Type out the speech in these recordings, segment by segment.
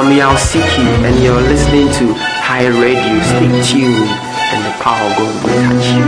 I'm Yao Siki, and you're listening to HiRadio. Stay tuned, and the power of God will touch you.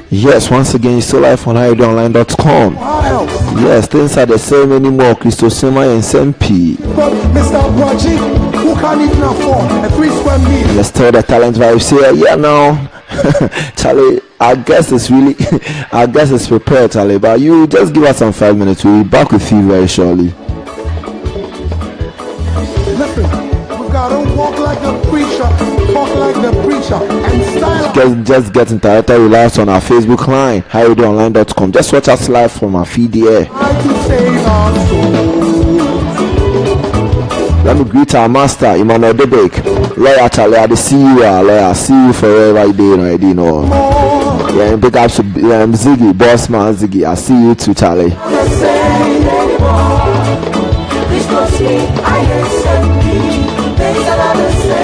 Yes, once again, it's still live on HiRadioOnline.com. Yes, things are the same anymore. Christosema and SMP. But Mr. Waji, who can even afford a 3 square meter? Let's tell the talent vibes here. Yeah, now, Charlie, I guess it's really, I guess it's prepared, Charlie. But you just give us some 5 minutes. We'll be back with you very shortly. Listen, we gotta walk like a preacher, talk like the preacher, and style. Just get in touch. Relax on our Facebook line, HiRadioOnline.com. Just watch us live from our feed here. Let me greet our master, Emmanuel Debek. Lawyer Charlie, I see you, lawyer. See you forever, I did, you know. Yeah, big ups to Ziggy, boss man Ziggy. I see you too, Charlie.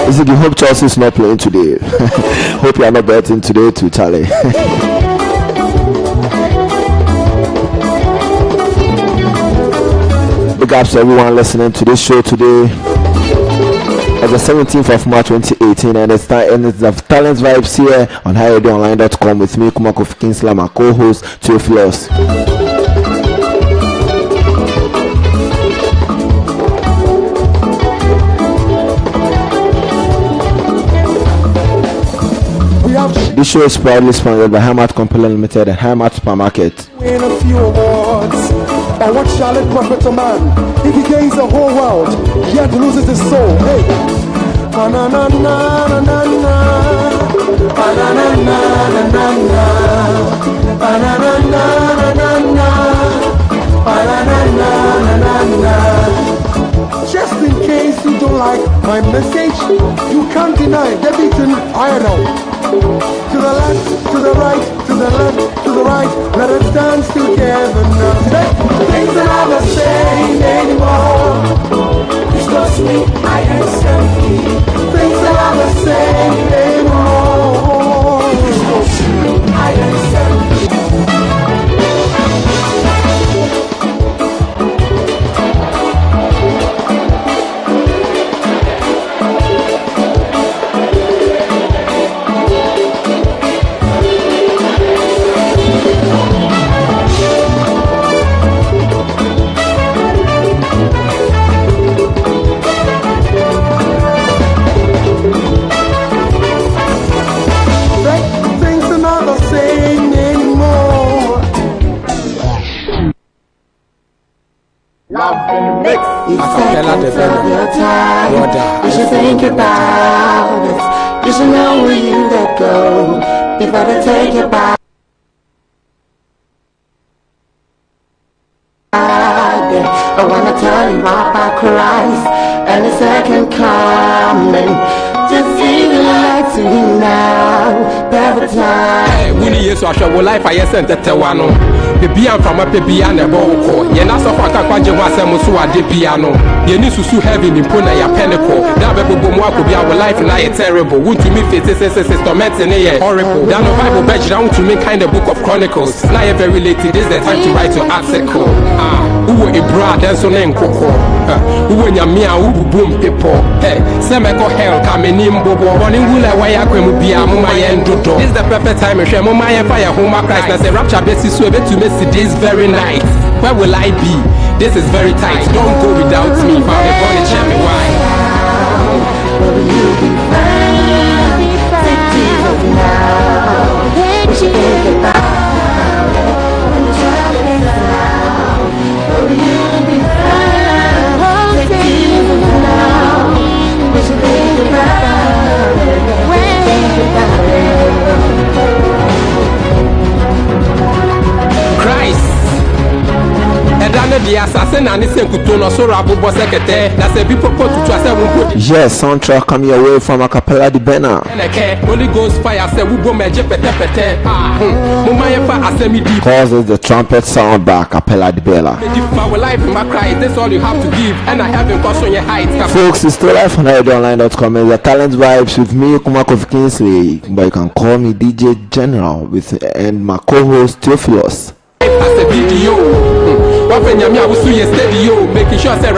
Ziggy, hope Chelsea is not playing today. Hope you are not betting today too, Charlie. Big ups to everyone listening to this show today. It's the 17th of March 2018, and it's the Talent Vibes here on HiRadioOnline.com with me, Kumako Kinsla, my co-host, Theophilus. This show is proudly sponsored by HiRadio Akapela Limited and HiRadio Supermarket. Win a few awards, but what shall it profit a man if he gains the whole world yet loses his soul? Hey, just in case you don't like my message, you can't deny the beaten iron. To the left, to the right, to the left, to the right, let us dance together now. Things are not the same anymore. It's just me, I am selfie. Things are not the same anymore. It's just me, I am selfie. Akapela the You should think about it. You should know where you let go. You better take it back. I wanna tell you about Christ and the second coming. Just see the light to you now, every time. Hey, when you so show life I sent the Tewano. The piano from a piano boko. You're not so far can't you was a piano. You need to sue heaven in Puna ya Penteco. That baby boom could be our life and I terrible. Won't to me fit torment in a horrible. Down the Bible badge down to me kind of book of chronicles. Now you're very late. This is the time to write your article. Who a brother and so name Coco. Who when you're me who boom people. Hey, Semeco hell come in Bobo. One in Wula Waya be a Mumma and Dodo. This is the perfect time to share Mumma and Fire Home Christ. As a rapture basis so to miss this very night. Where will I be? This is very tight. Don't go without me. If I'm gonna tell me why. Will you be fine? Take Jesus now. We should think about it. Will you be fine? Take Jesus now. We should think about it. Think about it. Christ. Yes, soundtrack coming away from Akapela the Benna. Holy Ghost fire said we go meje pete. Causes the trumpet sound back Akapela the Bella. That's all you have to give, and I haven't crossed on your height. Folks, it's still live on HiRadioOnline.com. It's the Talent Vibes with me, Kumako Kingsley, but you can call me DJ General and my co-host Theophilus.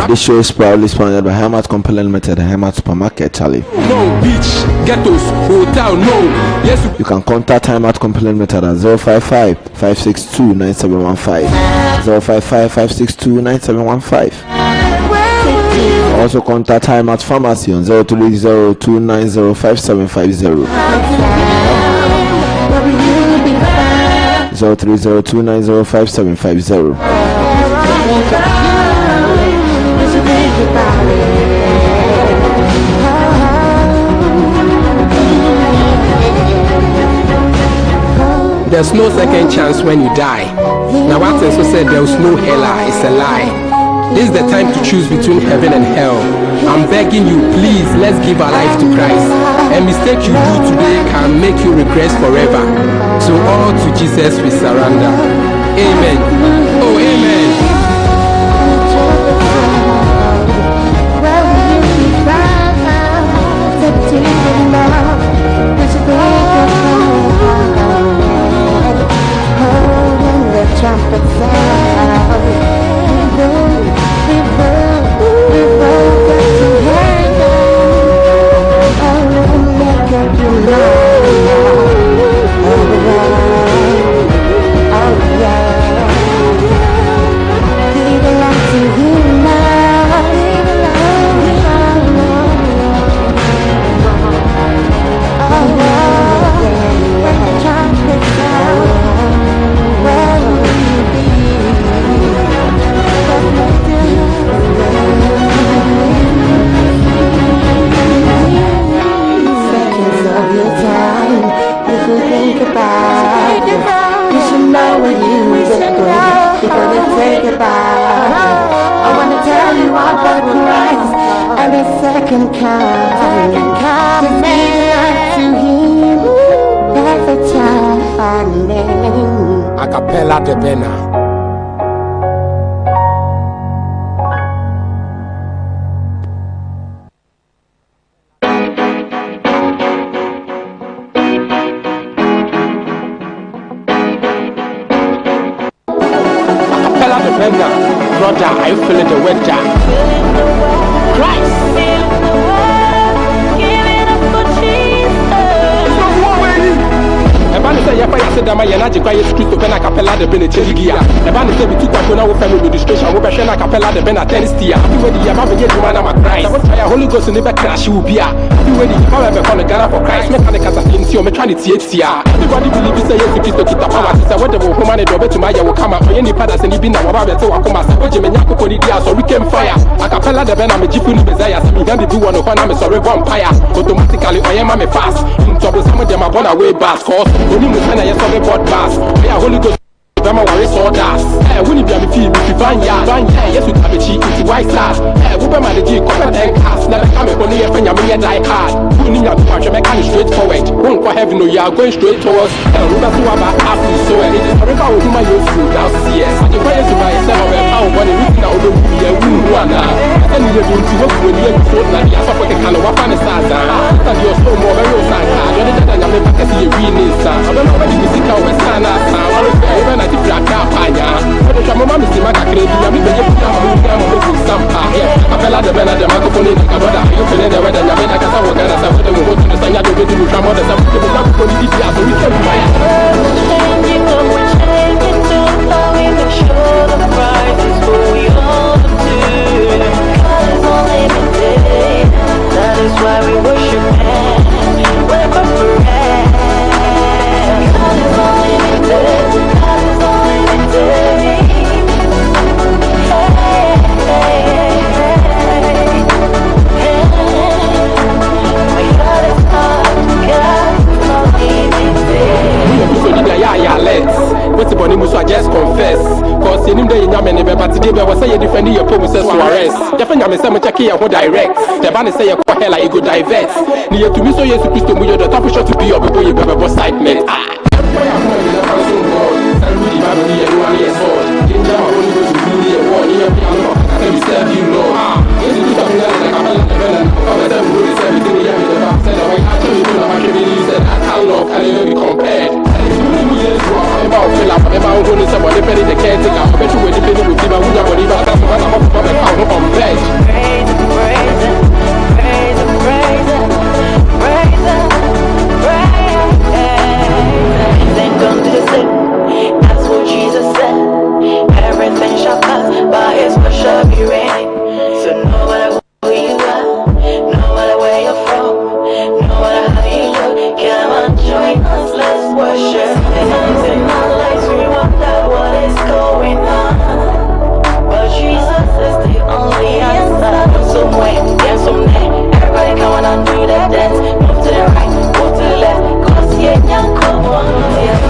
This show is proudly sponsored by Hamad Company Limited and Hamad Supermarket, Charlie. No beach, ghettos, hotel, no. Yes, you can contact Hamad Company Limited at 055-562-9715. 055-562-9715. Also contact Hamad Pharmacy on 030-290-5750. 030-290-5750. There's no second chance when you die. Now what also said there was no hell, it's a lie. This is the time to choose between heaven and hell. I'm begging you, please, let's give our life to Christ. A mistake you do today can make you regret forever. So all to Jesus we surrender. Amen. Oh, amen. Akapela the Benna. Brother, are you feeling the weather? Christ! Everybody say, dama yena je kwa Yesu Kristo be na Akapela de bene cheligia e ba ne se bi tu kwa na wo family administration wo be hwe na Akapela de bene tennistia bi we di ya ba be je duma na ma Christ wo try Holy Ghost ni be crash wo bia bi we di ba be call Ghana for Christ me kan kasa nti o me try ni tietia everybody believe say Yesu Kristo kita power say what the woman do be to my wo kama o ye ni pada se ni bi na wo ba be te wa koma say wo je me nya kokodi dia so we came fire Akapela de bene me jifu ni bezaya say me gan be do one of na me sorry vampire automatically I am me fast in trouble some of them are born away bass cause only me say na yes of God bass yeah Holy Ghost Dama worry so das when you be me feel me vanya yes we have a cheat it's white stars we be my G come and cast na come on here fanya me die hard who need to watch me can straight forward won't go heaven no you are going straight towards we be so about after so it is forever who my you through that yes I just want to buy yourself a power when you na odo ya wu wana and you do to work when you so na ya support the kind of weapon stars that you so more very sanka you dey that me back see you win sa I don't know the musical we sana even at the Akapanya but the mama me maka kredi ya me be you mo sampa Akapela de bena de microphone ni ka boda you feel the weather ya me na kasa wo gara sa wo mo to sanya do be do shamo de sa ko na ko ni dia so we can fire changing to flowing and show the price is what we all do God is only limited that is why we worship him we're forever God is only limited what's the body muso I just confess cause you dey nyame ne be but today be was say you defend your promises Suarez you find nyame say me check here who direct the ban say you kwa hella you go divert ni you to me so Yesu Kristo mu you the top shot to be your people you be side mate That's what Jesus said. Everything shall pass, but his word shall be reigning. So no matter who you are, no matter where you're from, no matter how you look, come on, join us, let's worship. And in our lives we wonder what is going on, but Jesus is the only answer. Somewhere, yeah, somewhere, everybody come on and do the dance. Move to the right, move to the left, cause yeah, come on, yeah.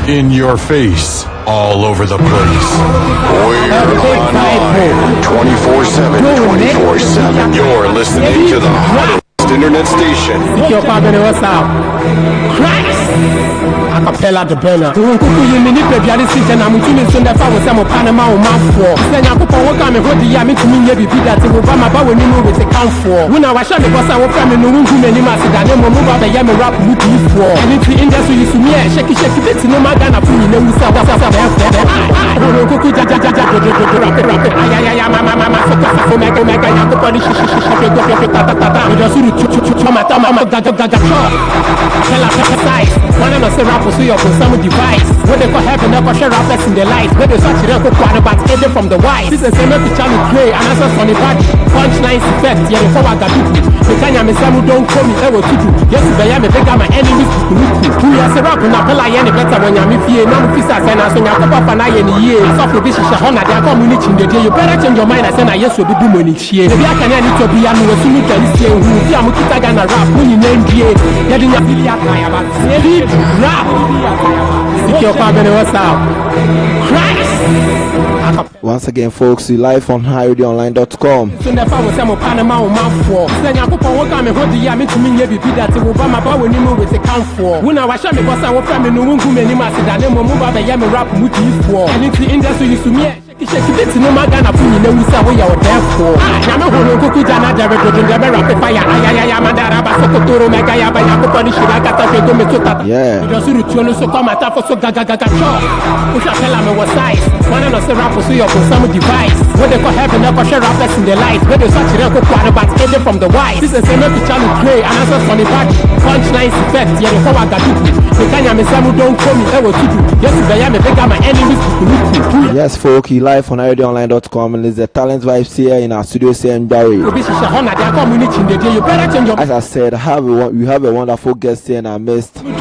In your face, all over the place. We're online 24/7, 24/7. You're listening to the hottest internet station. Your father, what's up? Christ! Akapela de Bena. Kuku you mini baby ali sit na mutumi so da fa wo se mo panama o mafo. Se nya kokon wo ka me hodi ya me tumi nye bibi da te wo ba ma ba woni mu we te kanfo. Wo na wa sha me bossa wo fra me no rungu me ni ma se da ne mo mu ba be ya me rap mu ti fo. Ani ti industry you sumi e shake bit no ma Ghana fu ni na wusa wa sa be. Kuku ja rap ay mama so ka fa me ko me ka ya ko poni shi One of the rappers who are some device. When they call heaven, they call share rappers in their life. When they search it, they call about hidden from the wise. This is a same to Charlie Gray, and answer on the body. Punchlines effect, yeah, before I got people. The time I'm a don't call me ever to do. Yes, I am a big my enemies to who has a rap and Akapela any better when I'm if you know Fisa and I sing up an eye in a year. I saw for this Shahona, their community in the day. You better change your mind. I said, I yes, will be doing it. If I can need to be, I'm assuming can say who I'm gonna rap when you name the getting a billion. Rap. Secure family, what's up? Christ. Once again, folks, you live on HiRadioOnline.com. So the power some Panama for. Then I put on what hold the yammy to me every bit that Obama power anymore with the count for. When I was because I was family no one who many master than them move up a yammy rap with you for. And if the industry used to me. Shake it no magana puni no we say we are there for. Nyame hono kuku jana dare do the rapid fire. Ayaya mandara ba sokotoro mega ya ba ya ko poni shira kata fe go metota. Yeah. Do suru tuno so come ata for so gaga cho. Usha tell me what size. One of the rappers who are some device. When they call heaven, they call share rappers in their life. When they search it, go quite about hidden from the wise. This is a same to Charlie Gray, and answer on the body. Punchlines effect, yeah, before I got people. The time I'm a Samu don't call me ever to do. Yes, I am a big my enemies to. Yes, folks, you live on HiRadioOnline.com, and there's the Talent Vibes here in our studio here in Barry. As I said, we have a wonderful guest here in our midst. But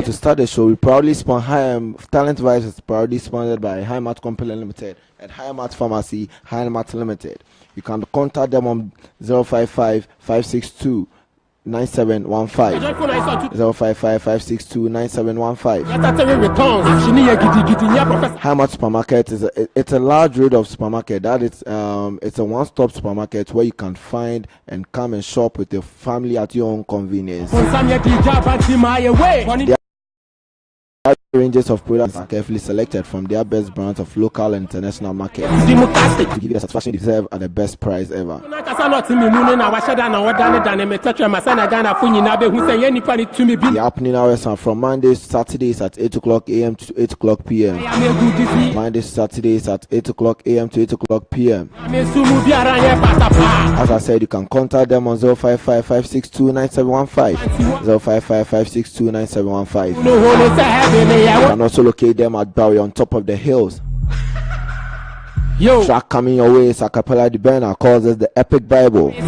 to start the show, we proudly Talent Vibes is proudly sponsored by HiMat Company Limited and HiMat Pharmacy, HiMat Limited. You can contact them on 055-562-9715. 055-562-9715. HiMat Supermarket it's a large road of supermarket that it's a one-stop supermarket where you can find and come and shop with your family at your own convenience. Ranges of products are carefully selected from their best brands of local and international markets to give you the satisfaction you deserve at the best price ever. The happening hours are from Mondays to Saturdays at 8 o'clock a.m. to 8 o'clock p.m. Mondays to Saturdays at 8 o'clock a.m. to 8 o'clock p.m. As I said, you can contact them on 055-562-9715. 055-562-9715. You can also locate them at Barry on top of the hills. Yo. Track coming your way is Akapela the Burner calls us the Epic Bible. And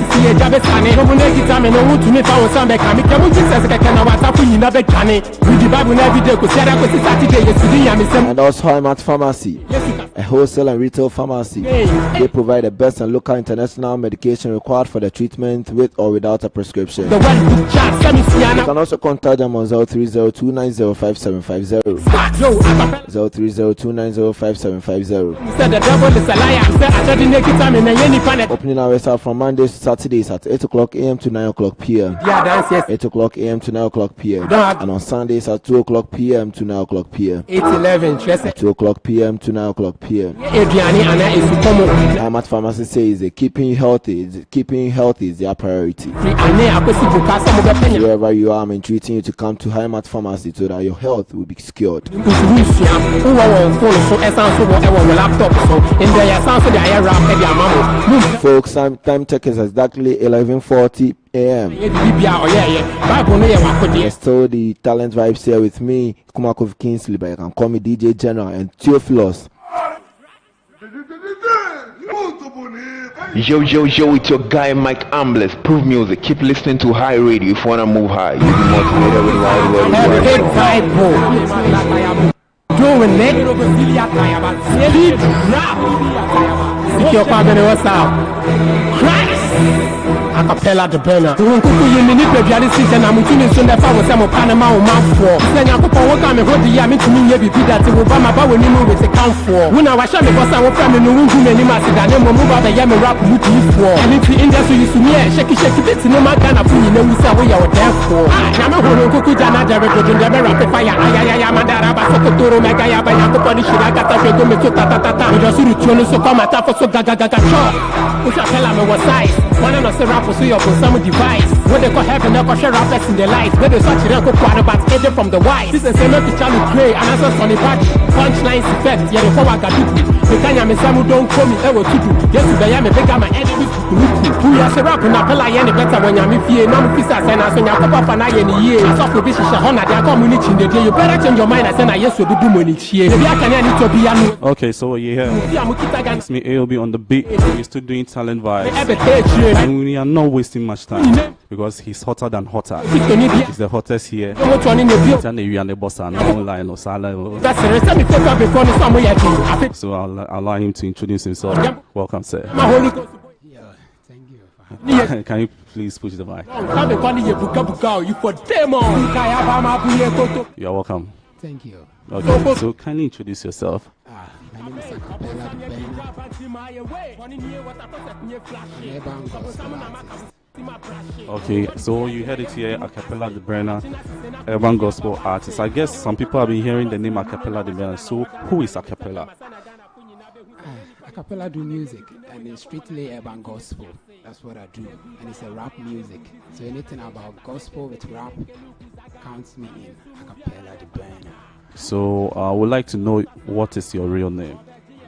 also HiMat Pharmacy, a wholesale and retail pharmacy. They provide the best and local international medication required for the treatment with or without a prescription. You can also contact them on 030-290-5750. 030-290-5750. Opening hours are from Mondays to Saturdays at 8 o'clock a.m. to 9 o'clock p.m. 8 o'clock a.m. to 9 o'clock p.m. And on Sundays at 2 o'clock p.m. to 9 o'clock p.m. 2 o'clock p.m. to 9 o'clock p.m. HiMat Pharmacy says that keeping you healthy is their priority. Wherever you are, I'm entreating you to come to HiMat Pharmacy so that your health will be secured. Folks, time check is exactly 11:40 a.m. It's still the Talent Vibes here with me, Kumakov Kingsley, but you can call me DJ General and Theophilus. Yo, it's your guy Mike Ambles. Prove music. Keep listening to HiRadio if you wanna move high. You'll be motivated with HiRadio. Doing it. Secure family, what's up? Christ. Akapela the burner. Kuku you need to be a season. I'm tuning soon that I was some Panama or mouth for. Then I put on what I'm going to yam to me every bit that Obama power when you move with a count for. When I was shot because I was from the room who many masses and then move out the yam rap with you for. And if the industry is to me, shake it, no matter what you know, we say we are there for. I'm a whole Kuku Jana Jared in the rapid fire. Ayaya mandara ba sokotoro mega ya ba ya ko poni shira kata fe go metota tata. We just return so come ata for so gaga cho. Usha tell me what size. One of the rappers who are some device. When they call heaven, they call share rappers in their life. When they search it, go quite about hidden from the wise. This is a same to Charlie Gray, and answer on the body. punchlines effect. Yeah, the forward got to the Kanya Mesamu don't call me ever to do. Yes, the Yam become my enemy. Who has a rap and Apella any better when I'm if you know Pisa and I send a couple of an eye in a year. I saw the Bishop Honor, their community in the day. You better change your mind. I send a yes to do money. Okay, so yeah, it's me AOB on the beat. We're still doing talent vibes, and we are not wasting much time because he's hotter than hotter. He's the hottest here. And we are the boss and online or salon. So I'll allow him to introduce himself. Welcome, sir. Can you please push the mic? You're welcome. Thank you. Okay, so kindly introduce yourself. My name is Akapela, the Okay, so you heard it here, Akapela the Brenner, urban gospel artist. I guess some people have been hearing the name Akapela the Brenner. So who is Akapela? Akapela do music, and it's strictly urban gospel. That's what I do, and it's a rap music. So anything about gospel with rap counts me in. Akapela the Brenner. So I would like to know, what is your real name?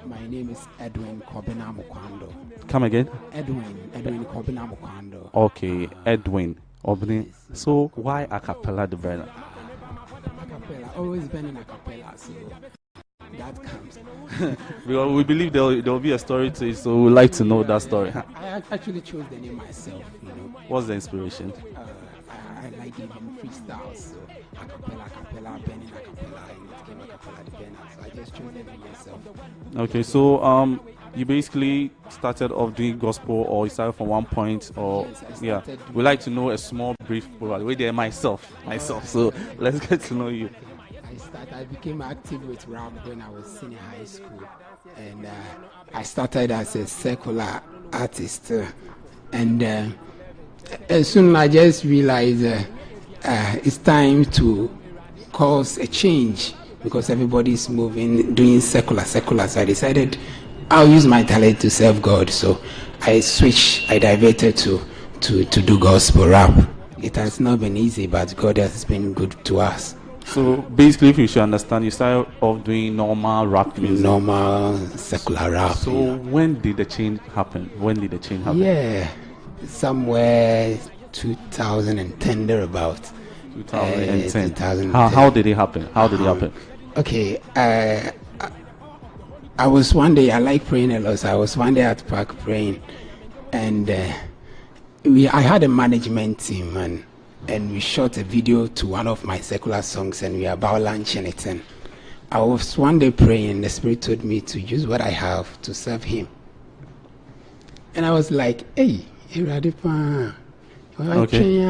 My name is Edwin Kobina Mukwando. Come again? Edwin Kobina Mukwando. Okay, Edwin Obni. So why Akapela the Brenner? Akapela, always been in Akapela, so that comes. Because we believe there will be a story to it, so we'd like to know that story. I actually chose the name myself, you know. What's the inspiration? I like giving freestyles, so Akapela, Ben in Akapela, and it became Akapela the Brenner, so I just chose the name myself. Okay, so you basically started off doing gospel, or you started from one point, or yes, we'd like to know a small brief wait there myself. So let's get to know you. I became active with rap when I was in high school, and I started as a secular artist, and as soon as I just realized it's time to cause a change because everybody's moving, doing secular. So I decided I'll use my talent to serve God. So I diverted to do gospel rap. It has not been easy, but God has been good to us. So basically, if you should understand, you started off doing normal rap music. Normal secular rap. So when did the change happen? Yeah, somewhere 2010 thereabout. 2010. How did it happen? Okay, I was one day, I like praying a lot, so I was one day at park praying, and I had a management team, and we shot a video to one of my secular songs, and we were about launching it, and I was one day praying, and the Spirit told me to use what I have to serve Him. And I was like, hey, HiRadio, okay.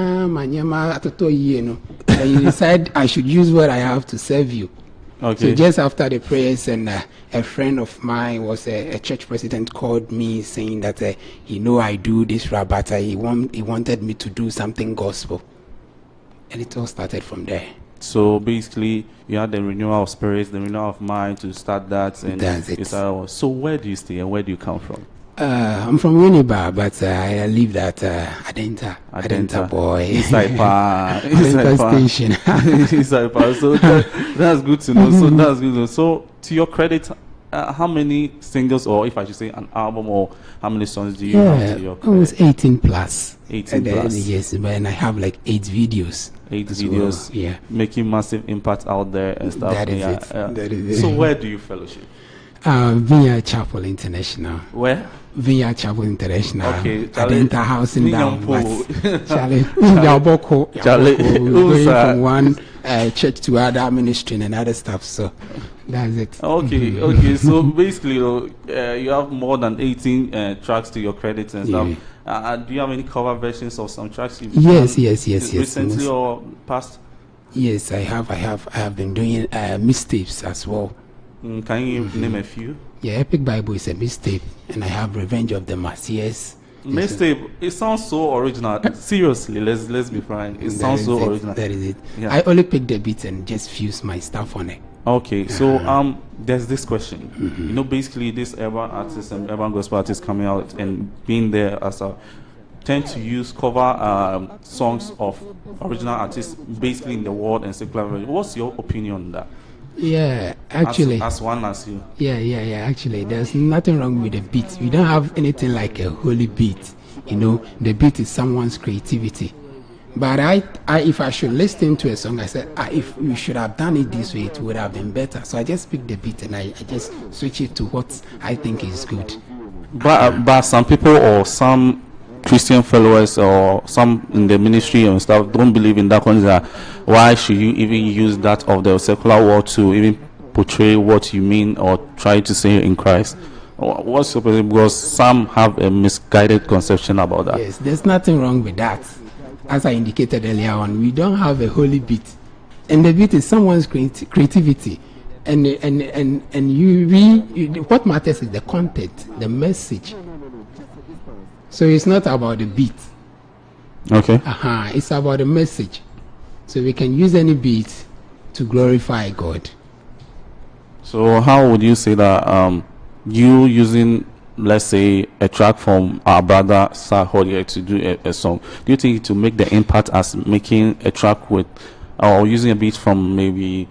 And you decide I should use what I have to serve you. Okay. So just after the prayers, and a friend of mine was a church president called me saying that he know I do this rap, but he wanted me to do something gospel, and it all started from there. So basically, you had the renewal of spirits, the renewal of mind to start that, and that's it. So where do you stay and where do you come from? I'm from Winneba, but I live at Adenta boy. Inside station. Inside so that's good to know. So to your credit, how many singles, or if I should say an album, or how many songs do you have to your credit? It was 18 plus. 18 plus. Yes, and I have like 8 videos. 8 videos. Well. Yeah. Making massive impact out there and stuff. That is it. That is it. So where do you fellowship? Vineyard Chapel International. Where? Vineyard Chapel International. Okay. Adenta House in down. Charlie. We're going from one church to other ministry and other stuff. So that's it. Okay. So basically, you have more than 18 tracks to your credit and stuff. Do you have any cover versions of some tracks you've done? Yes. Recently or past? Yes, I have. I have been doing mixtapes as well. Can you name a few? Yeah, Epic Bible is a mixtape, and I have Revenge of the Messiahs. Mixtape, it sounds so original. Seriously, let's be frank. It sounds so original. That is it. Yeah. I only pick the beats and just fuse my stuff on it. Okay, so there's this question. You know, basically, this urban artists and urban gospel artists coming out and being there as a tend to use cover songs of original artists, basically in the world and secular. What's your opinion on that? Yeah, actually. As one as you. Yeah. Actually, there's nothing wrong with the beat. We don't have anything like a holy beat. You know, the beat is someone's creativity. But I if I should listen to a song, I said, if we should have done it this way, it would have been better. So I just pick the beat and I just switch it to what I think is good. But some people or some Christian followers or some in the ministry and stuff don't believe in that concept. Why should you even use that of the secular world to even portray what you mean or try to say in Christ? What's your opinion? Because some have a misguided conception about that. Yes, there's nothing wrong with that. As I indicated earlier on, we don't have a holy beat, and the beat is someone's creativity. And what matters is the content, the message. So it's not about the beat. Okay. It's about the message. So we can use any beat to glorify God. So how would you say that you using, let's say, a track from our brother Sahodier to do a song, do you think to make the impact as making a track with or using a beat from maybe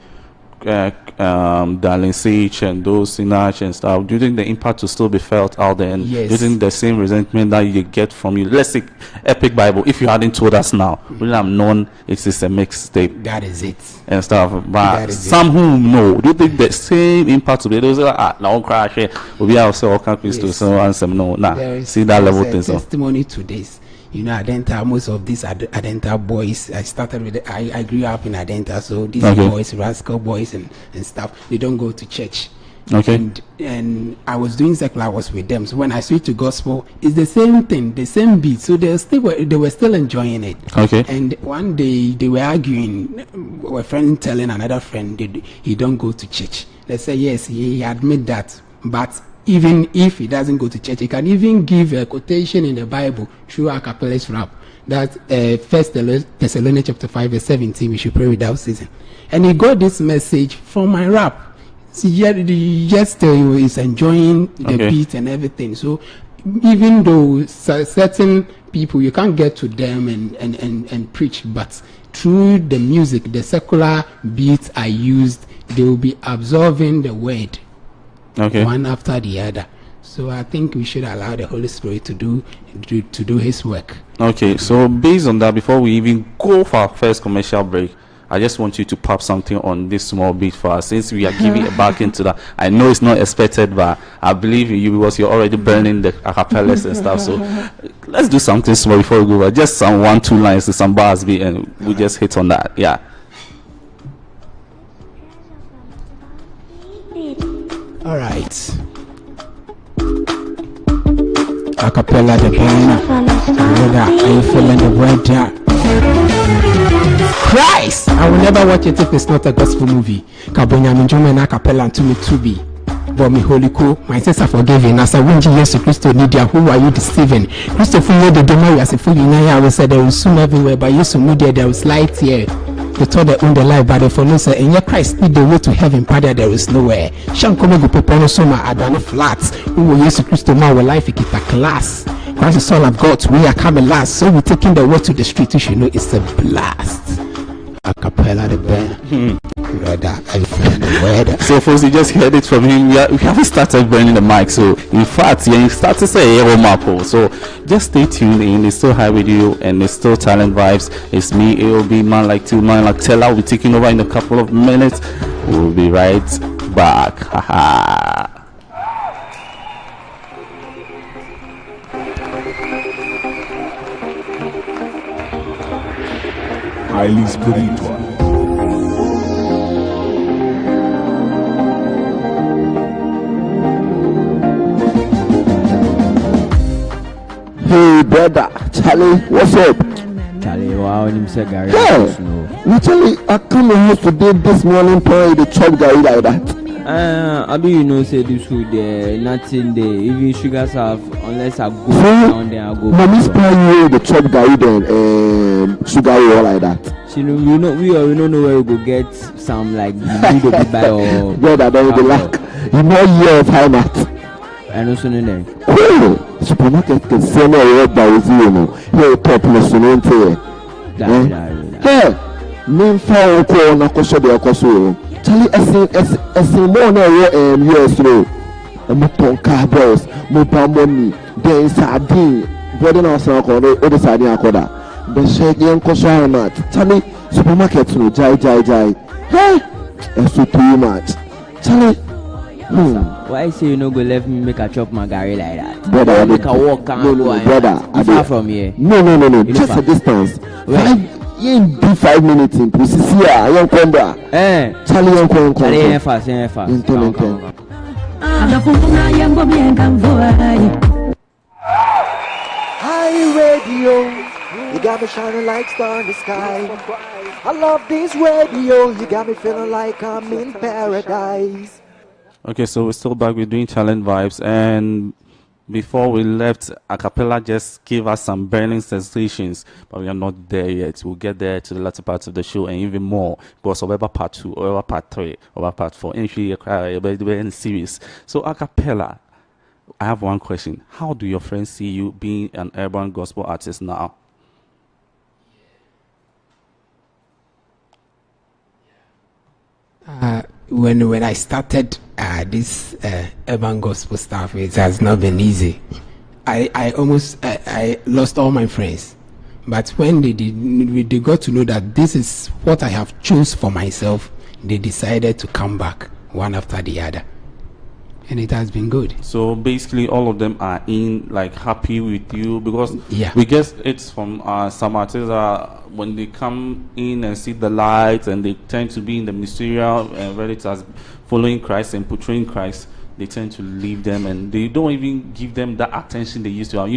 Darling Sage and those Sinach and stuff, do you think the impact will still be felt out there? And yes. Do you think the same resentment that you get from you, let's say Epic Bible, if you hadn't told us now, we would have known it's just a mixtape. That is it. And stuff. But some who know, do you think the same impact will be those now crash will be also all countries to so answer no see that level thing. Testimony to this. You know, Adenta, most of these Adenta boys, I started with, I grew up in Adenta, so these boys, rascal boys and stuff, they don't go to church. Okay. And I was doing secular, I was with them. So when I switched to gospel, it's the same thing, the same beat. So they were still enjoying it. Okay. And one day they were arguing, a friend telling another friend he don't go to church. They say, yes, he admit that, but even if he doesn't go to church, he can even give a quotation in the Bible through Akapela's rap. That 1 Thessalonians chapter 5 verse 17, we should pray without ceasing. And he got this message from my rap. See, just he's enjoying the beat and everything. So even though certain people, you can't get to them and preach, but through the music, the secular beats I used, they will be absorbing the word. One after the other. So I think we should allow the Holy Spirit to do his work. Okay, so based on that, before we even go for our first commercial break, I just want you to pop something on this small beat for us, since we are giving it back into that. I know it's not expected, but I believe in you because you're already burning the acapelas and stuff. So let's do something small before we go. Just some 1-2 lines to some bars beat, and we just hit on that. Yeah. All right. Akapela the burner. Are you feeling the weather? Christ! I will never watch it if it's not a gospel movie. Kabonya minjome na Akapela to me to be. But me holy cool, my sins are forgiven. As I win Jesus Christ, Nidia, who are you deceiving? Christopher, you the demo, as a fool in I will say there is soon everywhere, but you soon media there was light here. They thought they owned the life, but they follow say, and yet Christ lead the way to heaven, Padre, there is nowhere. Shan come go popono soma adano flats. Who will Jesus Christ to my life, it a class. Christ is all I've got, we are coming last. So we're taking the word to the street, you should know it's a blast. Akapela the band. Brother, I find the word. So folks, you just heard it from him. We haven't started burning the mic. So in fact, you start to say Mapo. So just stay tuned in. It's still HiRadio and it's still Talent Vibes. It's me, AOB, man like two, man like Tella. We'll be taking over in a couple of minutes. We'll be right back. Haha. Highly spiritual. Hey brother, Charlie, what's up? Charlie, wow, him say Gary. Yeah, literally, I come in here today this morning, probably the chop Gary like that. How do you know say this food there? Nothing there. Even sugars have, unless I go down there, I go. Mommy's probably the chop Gary then sugar all like that. So we don't know where we go get some like you go buy or. Brother, don't be lack. You know year of high mat. I know so no. Cool. Supermarket can sell me by with you know. Here top no so no. Yeah. Me for ko na ko so de ko so. Charlie, as a more US road, a mutton car bells, mobile money, then sardine, brother now, so called the sardine coda. The shake young Kosha mat. Charlie, supermarket no jai. Hey, it's too much. Charlie. Why say you no go let me make a chop my garri like that? Brother, make a walk and no, brother. Far from here. No. Just a distance. You do 5 minutes in Pusisia. I don't come back. Charlie, Charlie, fast. HiRadio, you got me shining like star in the sky. I love this radio. You got me feeling like I'm in paradise. Okay, so we're still back. We're doing talent vibes, and before we left, Akapela just gave us some burning sensations, but we are not there yet. We'll get there to the latter parts of the show and even more, because over part 2, over part 3, over part 4, and we're in series. So Akapela, I have one question. How do your friends see you being an urban gospel artist now? When I started this urban gospel stuff, it has not been easy. I almost lost all my friends, but when they got to know that this is what I have chose for myself, they decided to come back one after the other, and it has been good. So basically all of them are happy with you, because we guess it's from some artists when they come in and see the lights and they tend to be in the ministerial and relatives following Christ and portraying Christ, they tend to leave them and they don't even give them that attention they used to have.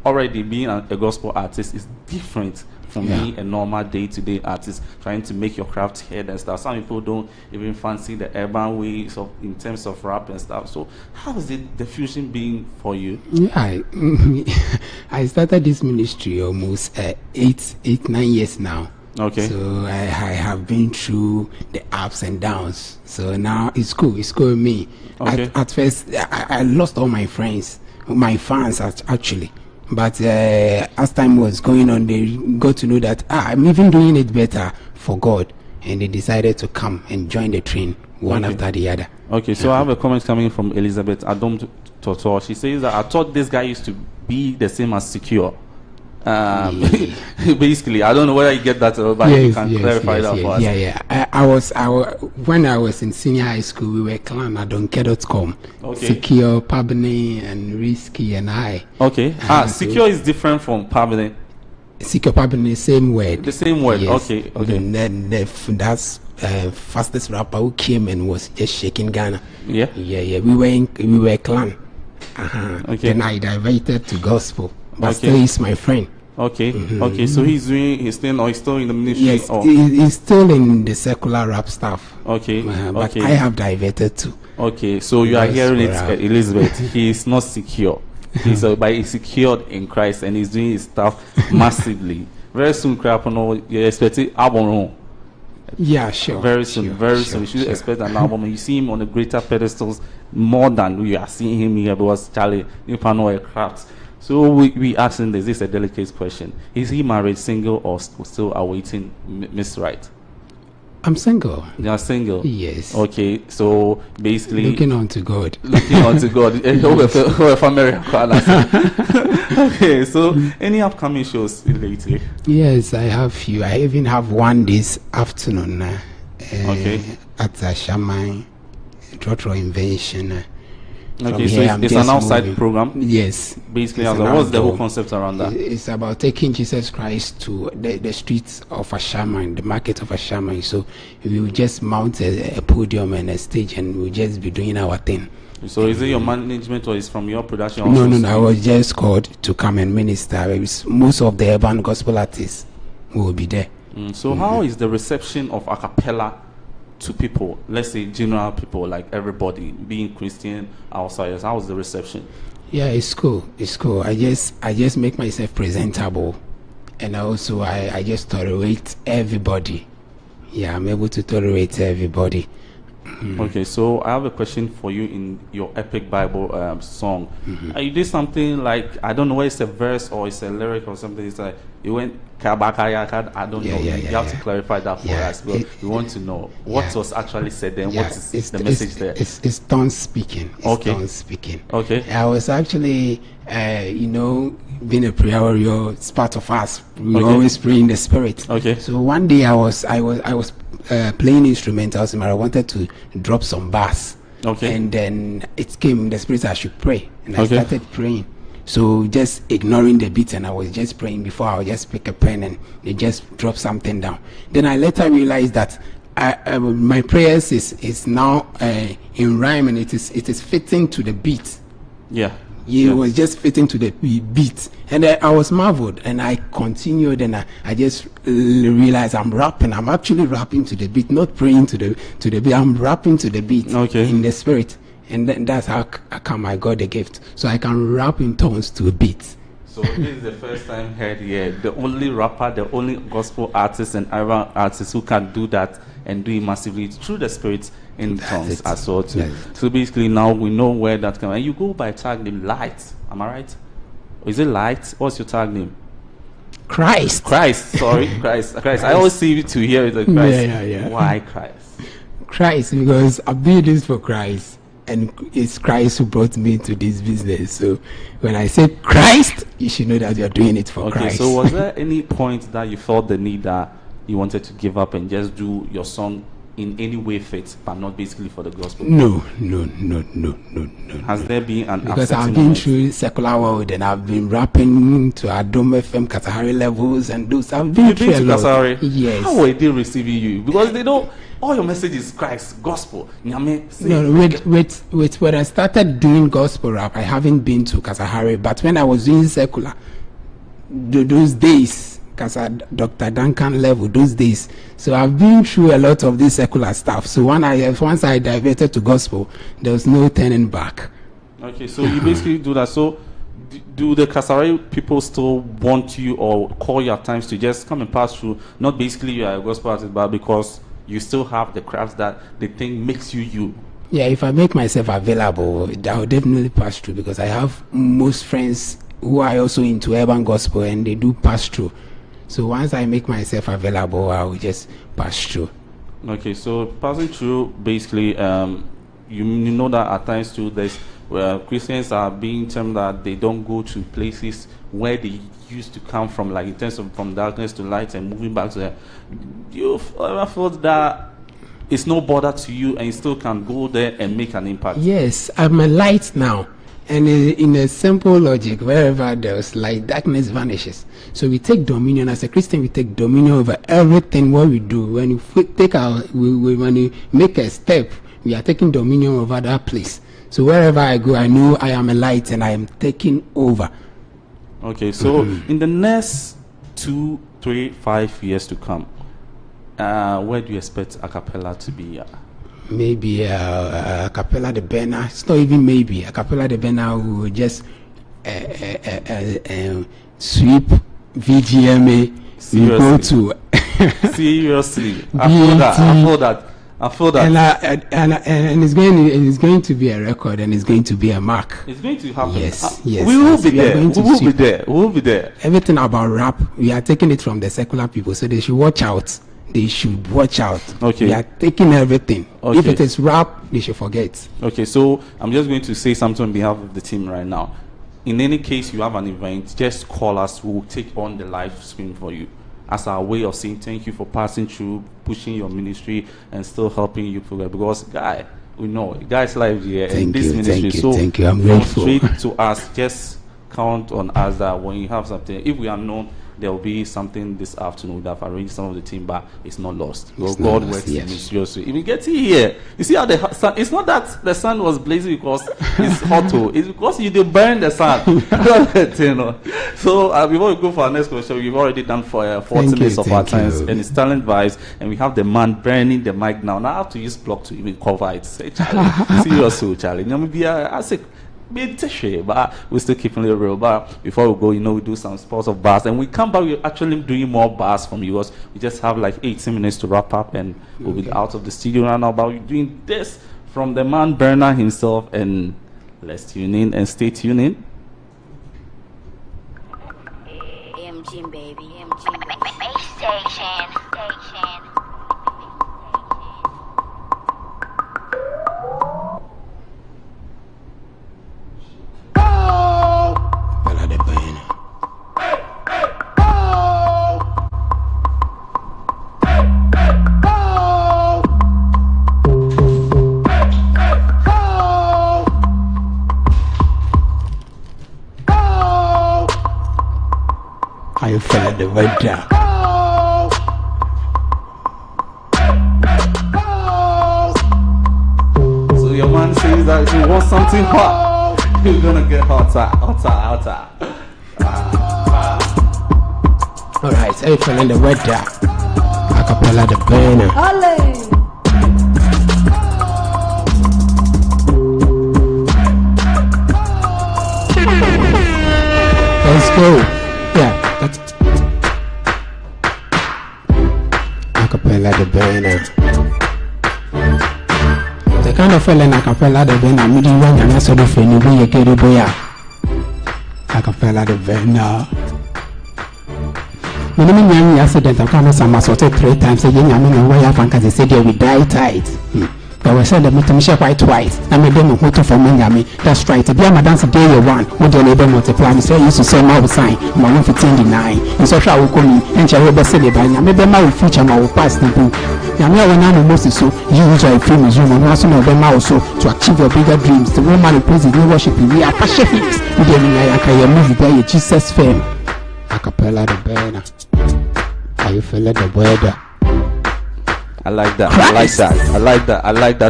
Already being a gospel artist is different from being a normal day-to-day artist trying to make your craft heard and stuff. Some people don't even fancy the urban ways in terms of rap and stuff. So how is it the fusion being for you? I started this ministry almost 9 years now. Okay. So I have been through the ups and downs. So now it's cool. It's cool with me. Okay. At first, I lost all my friends, my fans actually. But as time was going on, they got to know that I'm even doing it better for God, and they decided to come and join the train one after the other. Okay, so I have a comment coming from Elizabeth Adom Toto. She says that I thought this guy used to be the same as Secure. Basically, I don't know whether you get that, but you can clarify that for us. I was when I was in senior high school, we were clan at donke.com. Okay. Secure, Pabne, and Risky, and I. Okay. Secure is different from Pabne. Secure, Pabne, same word. The same word. Yes. Okay. Then that's fastest rapper who came and was just shaking Ghana. Yeah. We were clan. Okay. Then I diverted to gospel. But still, he's my friend. Okay. Okay. So he's still in the ministry. Yes, he's still in the secular rap stuff. Okay. But I have diverted too. Okay. So you are hearing it, Elizabeth. He is not secure. He's secured in Christ, and he's doing his stuff massively. Very soon, you're expecting album. Yeah, sure. Very soon. You should expect an album, and you see him on the greater pedestals more than we are seeing him here, because Charlie, you know a craft. So we asking this is a delicate question. Is he married, single, or still awaiting Miss Right? I'm single. You are single? Yes. Okay, so basically looking on to God. Okay, so any upcoming shows lately? Yes, I have few. I even have one this afternoon at Shaman Trotro Invention. Okay, so it's an outside moving program? Yes. Basically, what's the whole concept around that? It's about taking Jesus Christ to the streets of Ashaman, the market of Ashaman. So we will just mount a podium and a stage, and we'll just be doing our thing. So is it your management or is from your production? No. I was just called to come and minister. Most of the urban gospel artists will be there. So how is the reception of Akapela to people, let's say general people, like everybody, being Christian, outsiders? How is the reception? Yeah, it's cool. I just make myself presentable, and also I just tolerate everybody. Yeah, I'm able to tolerate everybody. Okay, so I have a question for you in your epic Bible song. You did something like, I don't know whether it's a verse or it's a lyric or something. It's like you went kabakayaka. I don't know. You have to clarify that for us. But we want to know what was actually said and what is the message there. It's tongue speaking. Tongue speaking. Okay. I was actually, being a prayer warrior, it's part of us. We always pray in the spirit. Okay. So one day I was playing instrumentals and I wanted to drop some bass. Okay. And then it came in the spirit I should pray, and I started praying. So just ignoring the beat, and I was just praying before I would just pick a pen and they just drop something down. Then I later realized that my prayers is now in rhyme, and it is fitting to the beat. Yeah. It was just fitting to the beat, and I was marveled, and I continued, and I just realized I'm rapping. I'm actually rapping to the beat, not praying to the beat. I'm rapping to the beat in the spirit, and that's how come I got the gift, so I can rap in tongues to a beat. So this is the first time heard here. The only rapper, the only gospel artist and Iran artist who can do that and do it massively through the spirit in tongues as well too. So basically now we know where that comes. And you go by tag name Light. Am I right? Or is it Light? What's your tag name? Christ. Sorry, Christ. I always see you to hear it like Christ. Yeah. Why Christ? Christ, because I did this for Christ. And it's Christ who brought me to this business. So when I say Christ, you should know that you're doing it for Christ. So was there any point that you felt the need that you wanted to give up and just do your song in any way fit, but not basically for the gospel? No. Has there been an because I've been through secular world, and I've been rapping to Adom FM Katahari levels, and those I've been through a lot. Katahari? Yes. How were they receiving you? Because they don't. All your message is Christ, gospel. No, with when I started doing gospel rap, I haven't been to Kasahari, but when I was doing secular, those days, Dr. Duncan level, those days. So I've been through a lot of this secular stuff. So once I diverted to gospel, there was no turning back. Okay, so you basically do that. So do the Kasahari people still want you or call you at times to just come and pass through? Not basically you are a gospel artist, but because you still have the crafts that they think makes you. Yeah, if I make myself available, I'll definitely pass through, because I have most friends who are also into urban gospel, and they do pass through. So once I make myself available, I'll just pass through. Okay, so passing through, basically, you know that at times too, there's Christians are being termed that they don't go to places where they used to come from, like in terms of from darkness to light and moving back to there. You ever felt that it's no bother to you and you still can go there and make an impact? Yes, I'm a light now. And in a simple logic, wherever there's light, darkness vanishes. So we take dominion. As a Christian, we take dominion over everything what we do. When when we make a step, we are taking dominion over that place. So wherever I go, I know I am a light and I am taking over. Okay, so in the next 2, 3, 5 years to come, where do you expect Akapela to be? Maybe Akapela the banner. It's not even maybe. Akapela the banner will just sweep VGMA. We go to seriously. I feel that. And it's going to be a record, and it's going to be a mark. It's going to happen. Yes. We will be there. We will be there. Everything about rap, we are taking it from the secular people, so they should watch out. Okay. We are taking everything. Okay. If it is rap, they should forget. Okay, so I'm just going to say something on behalf of the team right now. In any case you have an event, just call us. We will take on the live stream for you as our way of saying thank you for passing through, pushing your ministry, and still helping you progress. Because we know guys live here in this ministry. Thank you. I'm grateful. Straight to us, just count on us that when you have something, if we are known, there will be something this afternoon that I've arranged some of the team, but it's not lost. God works in mysteriously. If we get here, you see how the sun, it's not that the sun was blazing because it's hot, it's because you did burn the sun. So before we go for our next question, we've already done for 40 minutes of our time, and it's talent vibes, and we have the man burning the mic now. Now I have to use block to even cover it. Say, Charlie, seriously, Charlie. I say, but we're still keeping it real. But before we go, we do some sports of bars, and we come back. We're actually doing more bars from yours. We just have like 18 minutes to wrap up, and we'll be out of the studio right now. But we're doing this from the man Bernard himself, and let's tune in and stay tuned in. MG baby, station. I felt the weather. So your man says that if you want something hot, you're gonna get hotter. Alright, I felt the weather. Akapela the banner. Let's go. Yeah, that's it. Akapela the banner. The kind of fella in Akapela the banner, me didn't want to answer the phone. You get it, boy. Akapela the banner. When I mean accident, I come some assaulted 3 times. Again, I mean, why I fancy said they will die tight. But we said that me to quite twice. I made them motor for me. That's right. If you am a dance day you one, would you never multiply? Me say used to say more sign, more 15 9. And so shall we call me and shall we be celebrating. Maybe my future my past the book. Yamia when I most so you use a film zoom and also know them also to achieve your bigger dreams. The woman in prison you worship we are Pacifics. We didn't know movie by Jesus fame. Akapela the banner. Are you feeling the weather? I like that.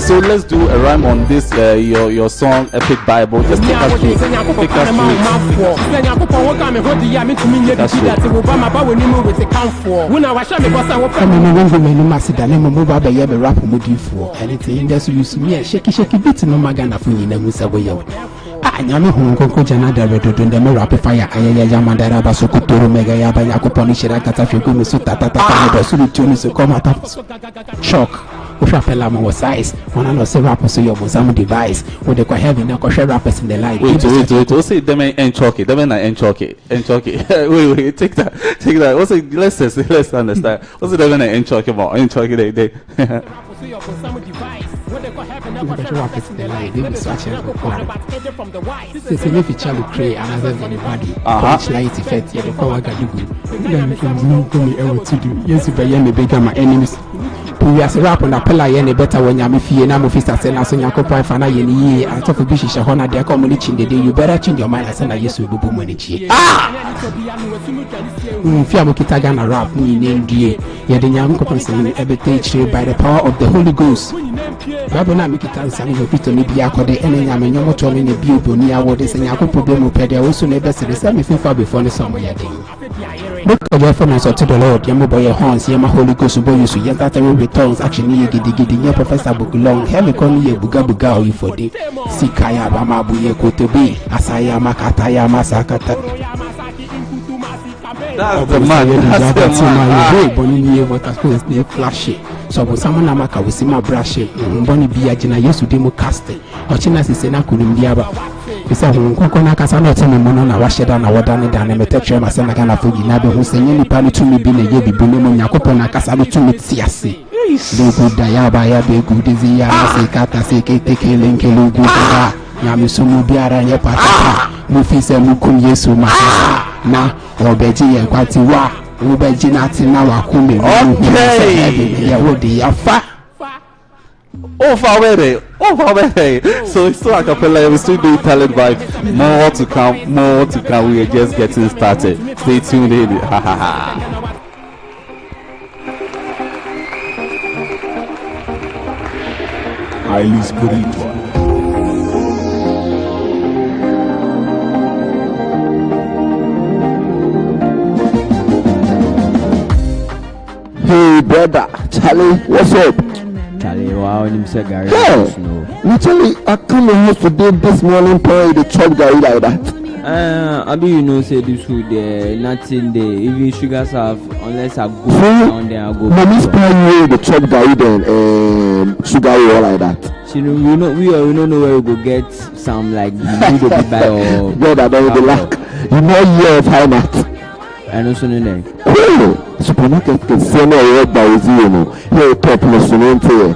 So let's do a rhyme on this your song Epic Bible. Just take us through. Anyame honko jana da redo do ndeme rap fire ayaya jama dara ba sokotoro mega ya ba yakoponi shira kata figo mi so tata do so tuni so come ata shock o Akapela mo size one no say rap so your some device we dey quite heavy na ko share rappers in the line. Wait, say them and choke them and choke wait take that also let's understand also them and choke about and choke they Since if you try to create another anybody, light effect, yeah, the power got to do. Yes, if I am a bigger my enemies. We as a rap on a pella, any better when I'm a fee and I'm a fist as an Yakopa Fana Yeni, I talk of Bishish Hona, their community in the day. You better change your mind as an I used to do money. Fiamukitagana rap, me named D. Yadinam compensation everything by the power of the Holy Ghost. Babona make it answer me to me be according and I'm in your motor in the beauty near what is a Yako problem with Pedia also never said the same far before the summer. Look at your phone to the Lord, Yamo boy horns, Yama Holy Ghost boy, so yet that returns actually giddy your professor book long, heavy con ye buga you for the Sikaya Bama Buye Kotobi, Asaya Makataya Masakata. That's the man. Bonnie what I suppose they flashy. So someone Amaka will see my brush. Bonnie Biagina used to demo casting. Or China Sena couldn't be about. He said, Kokona Casano Mono, I washed down a water and a metetra, my son, I can afford you. Nabe who say any party to me being a yebi Buno Yakopona Casano to meet Siasi. They good Dayaba, they good Dizia, Sekata, Seke, Link, Lugu, Yamisumu Biara, Yapata, Mufisa Mukum Yesu Masa. Na obeji ye kwati wa obeji na ti na wa kume okay ya wodi ya fa over where so it's still Akapela. We still do talent vibe. More to come. We are just getting started. Stay tuned in. Highly spiritual. Hey brother, Charlie, what's up? Charlie, no, I only say Gary. Yeah. Literally, I come in house today this morning, boy, the chop Gary like that. I mean, you know, say this food there, nothing there. Even sugar stuff, unless I go down there, I go. Mommy's playing the chop Gary then, sugar all like that. So, we don't know where we go get some like you go buy or. God, I don't the lack. You know, year of high mat. I know so no. Cool. Supermarket can send me a red by zero. Here, top listening to you.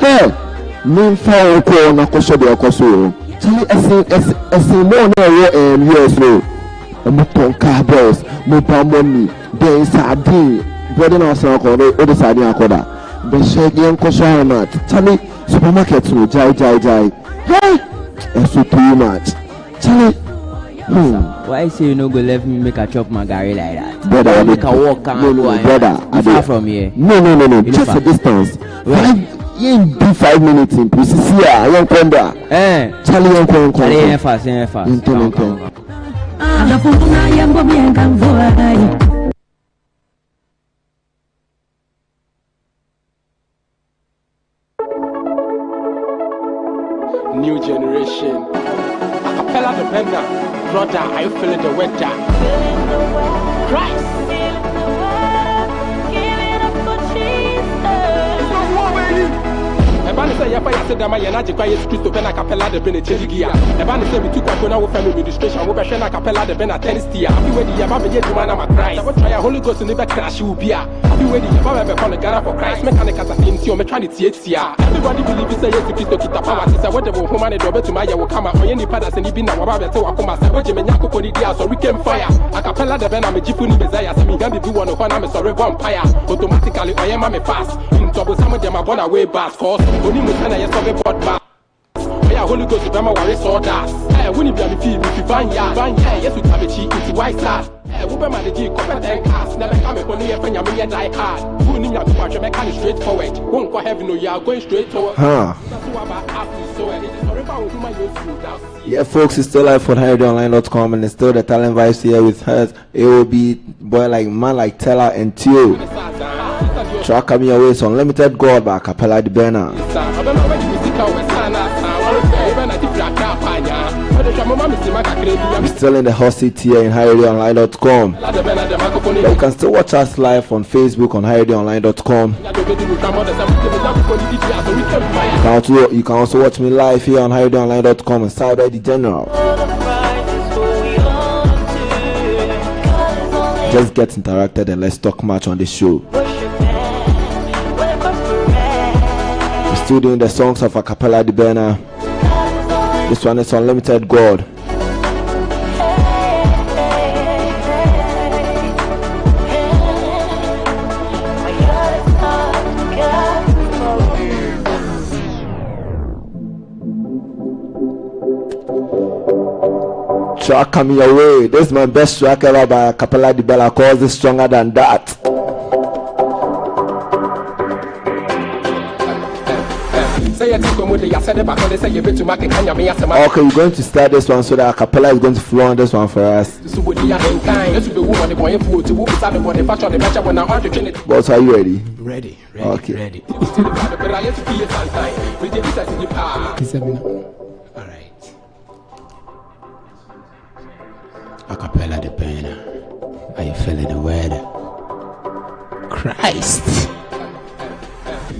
Hey, mean fire call na kosho de akoso. Tell as more na US no. Omoton car bills, mobile money, there is a deal. Brother now say ko o side akoda. Be share game kosho mat. Tell me supermarket no jai. Hey, it's too much. Tell me. Why say you no go let me make a chop my Gary like that? Brother, make a walk and no, brother, far from here. No. Just a distance. You be 5 minutes in Pusisi. Young Konda. Charlie young Konda. Charlie fast. New generation. Akapela the bender. Brother, are you feeling the weather? Christ. Ebani say yapa ya sedama ya na jikwa Yesu Kristo be na Akapela de be na cheligia. Ebani say we took kwa na wo family administration wo be hwe na Akapela de be na tennistia. Abi we di ya ba be ye duma na ma Christ. Wo try Holy Ghost ni be crash wo bia. Abi we di ya ba be call Ghana for Christ. Mechanic as a team ti o me try to tia. Everybody believe say Yesu Kristo kita power. Say what the wo man do be to ma ya wo kama. Oye ni pada se ni bi na wo ba be te wa koma. Say wo je me nyakoko ni dia so we came fire. Akapela de be na me jifu ni bezaya. Say me gan be one ho na me sorry vampire. Automatically oye ma me fast. In trouble some of them are born away bass cause only mo sana yes of a bot back. Yeah, Holy Ghost to Bama worry so that. When you be me feel if you van ya, yes we have a cheat it's white star. We be man the G corporate and cast. Never come upon you when you me die hard. Who need you to watch me kind straight forward. Won't go heaven no you are going straight toward. Yeah, folks, it's still live on HiRadioOnline.com and it's still the talent vibes here with her. AOB, boy like man like Teller and Tio. Track coming your way, so Unlimited God by Akapela the Banner. I'm still in the hot seat here in HiRadioOnline.com. But you can still watch us live on Facebook on HiRadioOnline.com. You can also watch me live here on HiRadioOnline.com and Saturday the General. Just get interacted and let's talk much on this show. We're still doing the songs of Akapela the Banner. This one is Unlimited God. Track coming your way. This is my best track ever by Akapela the Bella, cause it's Stronger Than That. Okay, we're going to start this one so that Akapela is going to flow on this one for us. Boss, are you ready? Ready. Okay. Ready. Alright. Akapela the Banner. Are you feeling the weather? Christ.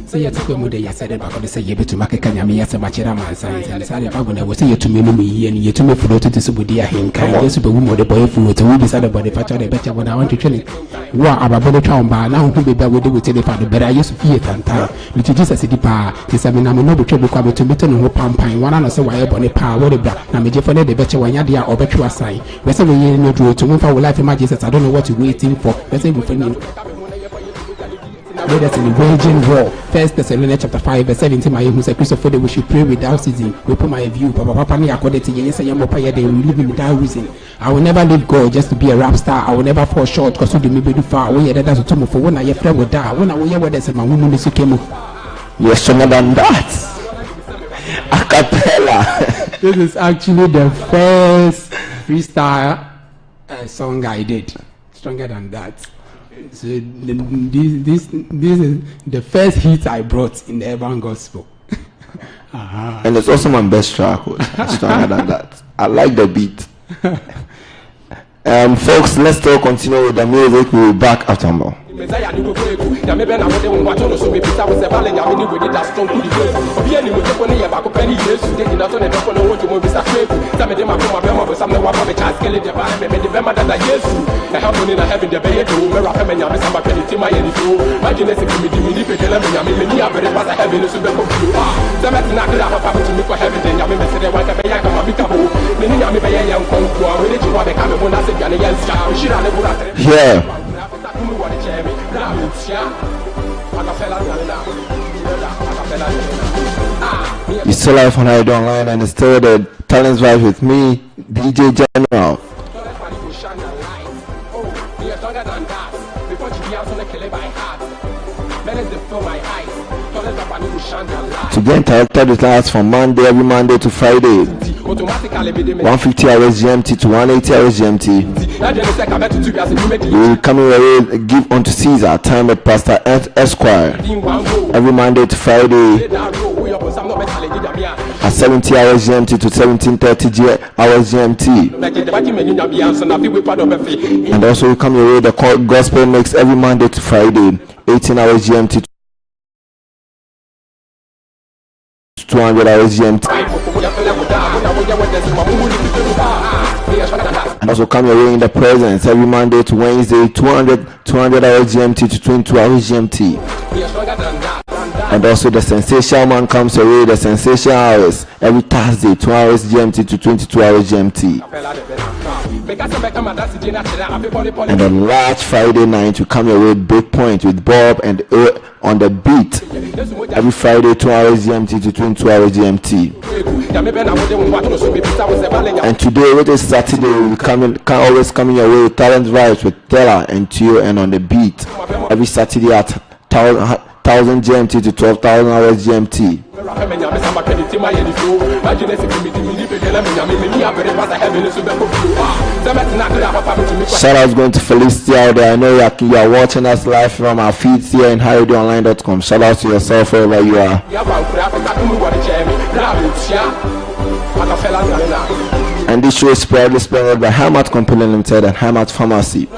Say you took a mood, you said about the say you to make a canyami as a machera man science and decided about when I was saying to me and you to me float to Subudia him kind of super woman the boy food to decide about the fact of the better when I want to train it. What about the town bar now who be bad with the father, but I used to fear and time. Which is just a city power. This I mean I'm no trouble coming to meet no pampine. One answer why upon a power what a black. Now me for the better when you or better sign. Where some you know to move our life images. I don't know what you're waiting for. Let's say for me. Let us in the waging war. 1 Thessalonians chapter 5 verse 17. My who said Christopher, we should pray without ceasing. We put my view. Papa me according to yes, I am up here. They will leave me without reason. I will never leave God just to be a rap star. I will never fall short because you may be too far. We that's what for when I friend would die. When I will hear what there's my woman is came. You're stronger than that. Akapela. This is actually the first freestyle song I did. Stronger Than That. So this is the first hit I brought in the urban gospel. And it's also my best track. Stronger than that. I like the beat. Folks, let's still continue with the music. We'll be back after more. Messiah ni koko ya me be na wode won wato no so me pita wo se bale ya me ni wedi da strong to the way obi ani mo teko ne ya ba ko pani yesu de na so ne teko no wojo mo bisa kweku sa me de ma ko ma be mo bo sam ne wa ba me chance kele de ba me de be ma da yesu e ha mo ni na heaven de be ye do me ra fa me nya me samba kele ti ma ye ni do ma gine se mi di mi ni pe kele me nya me ni abere pa sa heaven so be ko ku sa me ti na kele ha pa to me ko heaven de nya me se de wa ka be ya ka ma bi ka bo ni nya me be ye yan kon ku a we de ji wa be ka me mo na se bia ne yan sha o shira ne bura tere yeah. You still live on HiRadio Online, and it's still the Talents Vibe with me, DJ General. To get interacted with us from every Monday to Friday, 150 hours GMT to 180 hours GMT. We will come away give unto Caesar time at Pastor Esquire every Monday to Friday at 70 hours GMT to 17:30 hours GMT. And also we come away the gospel mix every Monday to Friday 18 hours GMT. 200 hours GMT. And also come your way in the presence every Monday to Wednesday 200 hours GMT to 22 hours GMT. And also the sensational man comes away the sensational hours every Thursday 2 hours GMT to 22 hours GMT. And on last Friday night you come your way Big Point with Bob and on the beat every Friday 2 hours GMT to 22 hours GMT. And today, which is Saturday, we can always come your way Talent Vibes with Tella and Tio and on the beat every Saturday at 1000 GMT to 12,000 hours GMT. Shout out going to Felicity out there. I know you are watching us live from our feeds here in HiRadioOnline.com. Shout out to yourself wherever you are. And this show is proudly sponsored by HiRadio Company Limited and HiRadio Pharmacy.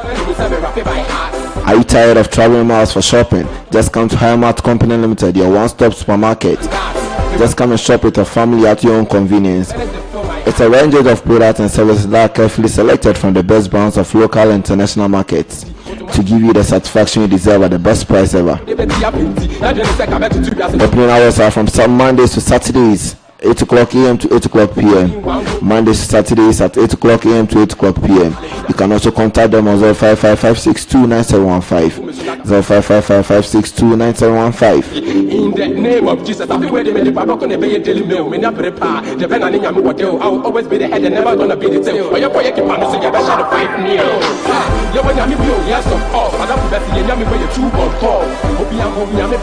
Are you tired of traveling miles for shopping? Just come to HiRadio Company Limited, your one-stop supermarket. Just come and shop with your family at your own convenience. It's a range of products and services that are carefully selected from the best brands of local and international markets to give you the satisfaction you deserve at the best price ever. Opening hours are from some Mondays to Saturdays, 8 o'clock a.m. to 8 o'clock p.m. Mondays to Saturdays at 8 o'clock a.m. to 8 o'clock p.m. You can also contact them on 05556297115. 05556297115. In the name of Jesus, I'll be daily mail. I'll always be the head and never gonna be the tail. Or your boy, you can so you better to fight me. Yes, of course.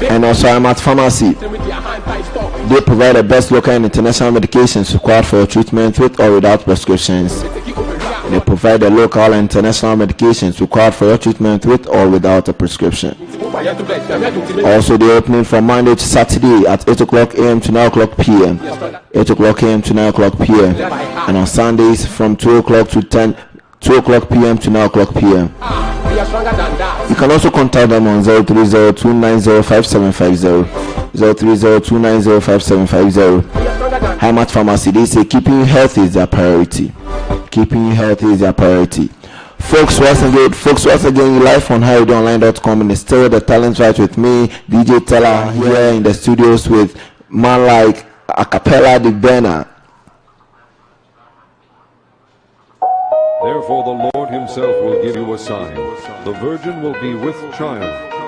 And also, I'm at Pharmacy. They provide the best local and international medications required for treatment with or without prescriptions. They provide the local and international medications required for your treatment with or without a prescription. Also, they're opening from Monday to Saturday at 8 o'clock a.m. to 9 o'clock p.m. 8 o'clock a.m. to 9 o'clock p.m. And on Sundays from 2 o'clock p.m. to 9 o'clock p.m. You can also contact them on 03029057050. 03029057050. HiRadio Pharmacy, they say keeping you healthy is their priority. Keeping you healthy is their priority. Folks, once again, live on HiRadioOnline.com, and it's still the Talent Right with me, DJ Teller, here in the studios with man like Akapela the Banner. Therefore the Lord himself will give you a sign. The virgin will be with child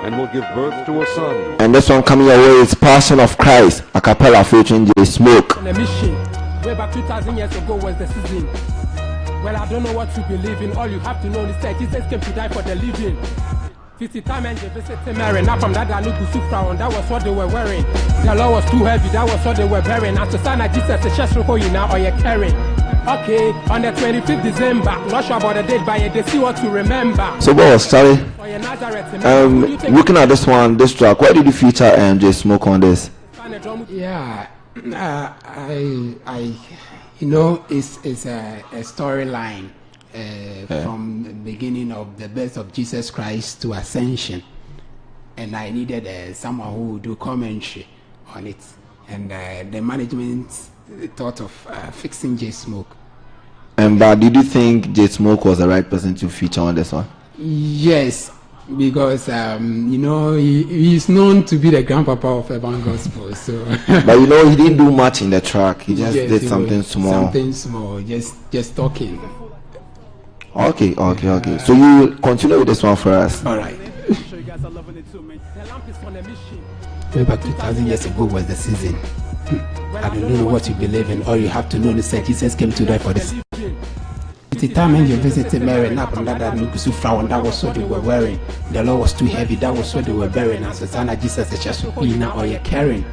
and will give birth to a son. And this one coming your way is Passion of Christ, Akapela featuring J Smoke. On a mission, way back 2,000 years ago was the season. Well, I don't know what you believe in. All you have to know is that Jesus came to die for the living. 50 time and they visited Mary. Now from that Danuku Sufra, that was what they were wearing. The law was too heavy, that was what they were bearing. And to sign Jesus, the chest now or you're carrying. Okay, on the 25th December, not sure about the date, but they see what to remember. So, boss, Charlie, looking at this track, why did you feature J Smoke on this? Yeah, I you know, it's a storyline from the beginning of the birth of Jesus Christ to Ascension, and I needed someone who would do commentary on it, and the management thought of fixing J Smoke. But did you think J Smoke was the right person to feature on this one? Yes, because you know, he's known to be the grandpapa of urban gospel. So, but you know, he didn't do much in the track. He just did something small. Something small, just talking. Okay. So you continue with this one for us. All right. Way back 2,000 years ago was the season. I don't know what you believe in. All you have to know is that Jesus came to die for this. The time when you visited Mary, and that was what they were wearing. The law was too heavy. That was what they were bearing. And Susanna, Jesus is just now or you're carrying.